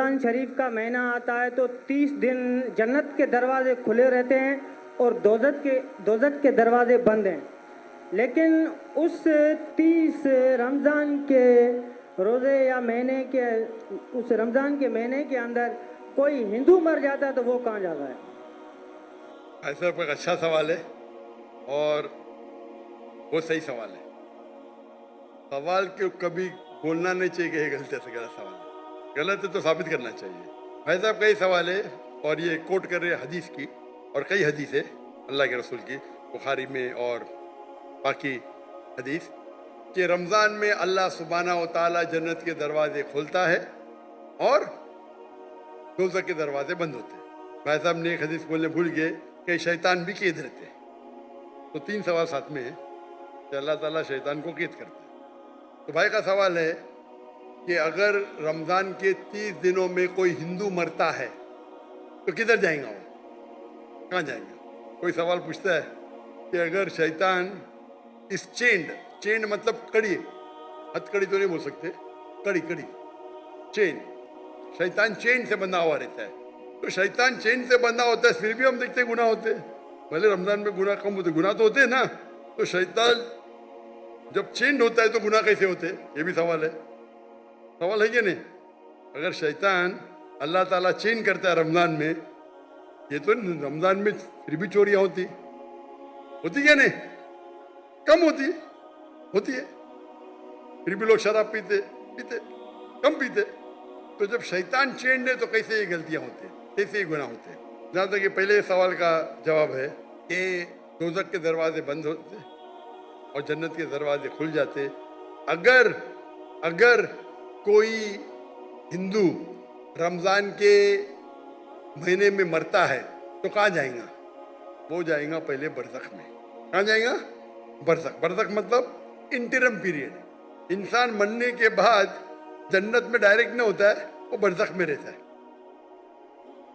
رمضان شریف کا مہینہ آتا ہے تو 30 دن جنت کے دروازے کھلے رہتے ہیں اور دوزخ کے دروازے بند ہیں. لیکن اس 30 رمضان کے روزے یا مہینے کے اس رمضان کے مہینے کے اندر کوئی ہندو مر جاتا ہے تو وہ کہاں جاتا ہے؟ ایسا ایک اچھا سوال ہے اور وہ صحیح سوال ہے. سوال کو کبھی بولنا نہیں چاہیے کہ یہ غلط ہے، غلط سوال ہے. غلط ہے تو ثابت کرنا چاہیے. بھائی صاحب کئی سوال ہے اور یہ کوٹ کر رہے حدیث کی، اور کئی حدیث ہے اللہ کے رسول کی بخاری میں اور باقی حدیث کہ رمضان میں اللہ سبحانہ و تعالیٰ جنت کے دروازے کھولتا ہے اور دوزخ کے دروازے بند ہوتے ہیں. بھائی صاحب نے ایک حدیث بولنے بھول گئے کہ شیطان بھی قید رہتے ہیں. تو 3 سوال ساتھ میں ہیں کہ اللہ تعالیٰ شیطان کو قید کرتا ہے. تو بھائی کا سوال ہے کہ اگر رمضان کے 30 دنوں میں کوئی ہندو مرتا ہے تو کدھر جائیں گا وہ؟ کہاں جائیں گے؟ کوئی سوال پوچھتا ہے کہ اگر شیطان اس چینڈ مطلب کڑی، ہتھ کڑی تو نہیں بول سکتے، کڑی چین، شیطان چین سے بندھا ہوا رہتا ہے. تو شیطان چین سے بندھا ہوتا ہے پھر بھی ہم دیکھتے ہیں گناہ ہوتے ہیں. بھلے رمضان میں گناہ کم ہوتے، گناہ تو ہوتے ہیں نا. تو شیطان جب چینڈ ہوتا ہے تو گناہ کیسے ہوتے؟ یہ بھی سوال ہے کہ نہیں؟ اگر شیطان اللہ تعالیٰ چین کرتا ہے رمضان میں، یہ تو رمضان میں پھر بھی چوریاں ہوتی کیا نہیں؟ کم ہوتی ہے. پھر بھی لوگ شراب پیتے کم پیتے. تو جب شیطان چینڈ ہے تو کیسے یہ غلطیاں ہوتے ہیں، کیسے یہ گناہ ہوتے ہیں؟ جہاں تک کہ پہلے سوال کا جواب ہے کہ دوزخ کے دروازے بند ہوتے اور جنت کے دروازے کھل جاتے. اگر کوئی ہندو رمضان کے مہینے میں مرتا ہے تو کہاں جائیں گا؟ وہ جائیں گا پہلے برزخ میں. کہاں جائیں گا؟ برزخ مطلب انٹرم پیریڈ. انسان مرنے کے بعد جنت میں ڈائریکٹ نہیں ہوتا ہے، وہ برزخ میں رہتا ہے.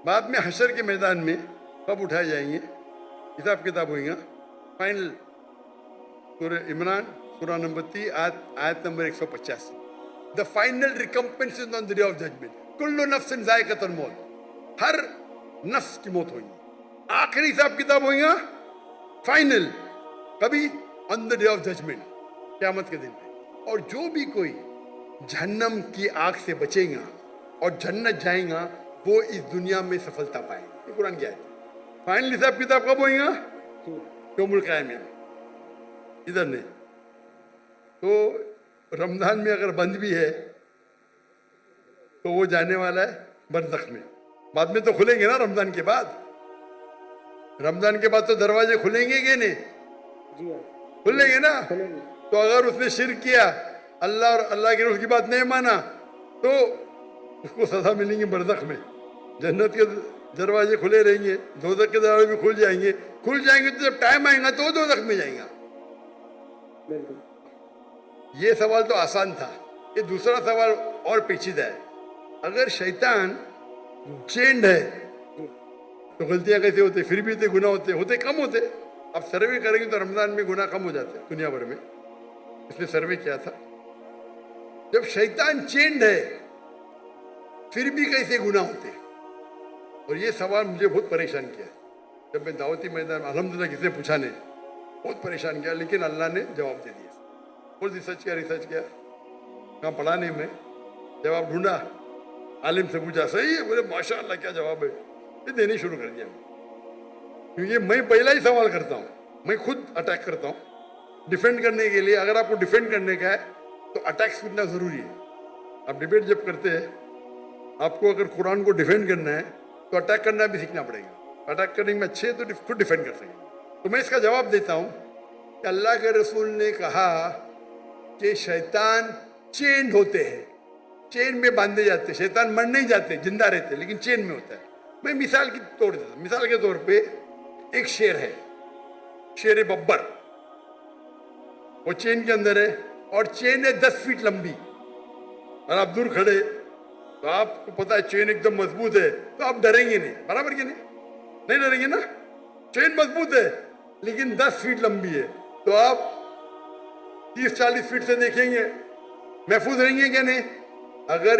بعد میں حشر کے میدان میں کب اٹھائے جائیں گے، حساب کتاب ہوئیں گا. فائنل سورہ عمران سورہ نمبر 3 آیت number 185. The final recompense is on the day of judgment. کل نفس ذائقۃ الموت، ہر نفس کی موت ہوئی. آخری حساب کتاب ہوئیں گا فائنل کبھی آن دا ڈے آف ججمنٹ، قیامت کے دن پہ. اور جو بھی کوئی جہنم کی آگ سے بچے گا اور جنت جائیں گا وہ اس دنیا میں سفلتا پائیں گے. یہ قرآن کی آیت ہے. فائنل حساب کتاب کب ہوئیں گا؟ یوم القیامہ. ادھر نہیں. تو رمضان میں اگر بند بھی ہے تو وہ جانے والا ہے برزخ میں. بعد میں تو کھلیں گے نا رمضان کے بعد. رمضان کے بعد تو دروازے کھلیں گے کہ نہیں؟ کھلیں گے نا. تو اگر اس نے شرک کیا، اللہ اور اللہ کے رسول کی بات نہیں مانا، تو اس کو سزا ملیں گی برزخ میں. جنت کے دروازے کھلے رہیں گے، دوزخ کے دروازے بھی کھل جائیں گے تو جب ٹائم آئے گا تو وہ دوزخ میں جائیں گا. یہ سوال تو آسان تھا. یہ دوسرا سوال اور پیچیدہ ہے. اگر شیطان چینڈ ہے تو غلطیاں کیسے ہوتے؟ پھر بھی گناہ ہوتے کم ہوتے. اب سروے کریں گے تو رمضان میں گناہ کم ہو جاتے ہیں دنیا بھر میں. اس نے سروے کیا تھا، جب شیطان چینڈ ہے پھر بھی کیسے گناہ ہوتے؟ اور یہ سوال مجھے بہت پریشان کیا. جب میں دعوتی میدان الحمدللہ کسی نے پوچھا نہیں، بہت پریشان کیا، لیکن اللہ نے جواب دے دیا. بہت ریسرچ کیا، کہاں پڑھا نہیں میں، جواب ڈھونڈا، عالم سے پوچھا، صحیح ہے، بولے ماشاء اللہ کیا جواب ہے. یہ دینے شروع کر دیا کیونکہ میں پہلا ہی سوال کرتا ہوں، میں خود اٹیک کرتا ہوں ڈیفینڈ کرنے کے لیے. اگر آپ کو ڈیفینڈ کرنے کا ہے تو اٹیک سیکھنا ضروری ہے. آپ ڈیبیٹ جب کرتے ہیں، آپ کو اگر قرآن کو ڈیفینڈ کرنا ہے تو اٹیک کرنا بھی سیکھنا پڑے گا. اٹیک کرنے میں اچھے تو خود ڈیفینڈ کر سکیں. تو میں اس کا جواب دیتا ہوں کہ اللہ کے رسول نے کہا کہ شیطان چینڈ ہوتے ہیں، چین میں باندھے جاتے. شیطان مر نہیں جاتے، زندہ رہتے، لیکن چین میں ہوتا ہے. میں مثال کے طور پہ ایک شیر ہے، شیر ببر. وہ چین کے اندر ہے اور چین ہے 10 فیٹ لمبی. اور آپ دور کھڑے تو آپ کو پتا ہے چین ایک دم مضبوط ہے تو آپ ڈریں گے نہیں. برابر کہ نہیں ڈریں گے نا. چین مضبوط ہے لیکن 10 فیٹ لمبی ہے تو آپ 30-40 فیٹ سے دیکھیں گے، محفوظ رہیں گے کہ نہیں؟ اگر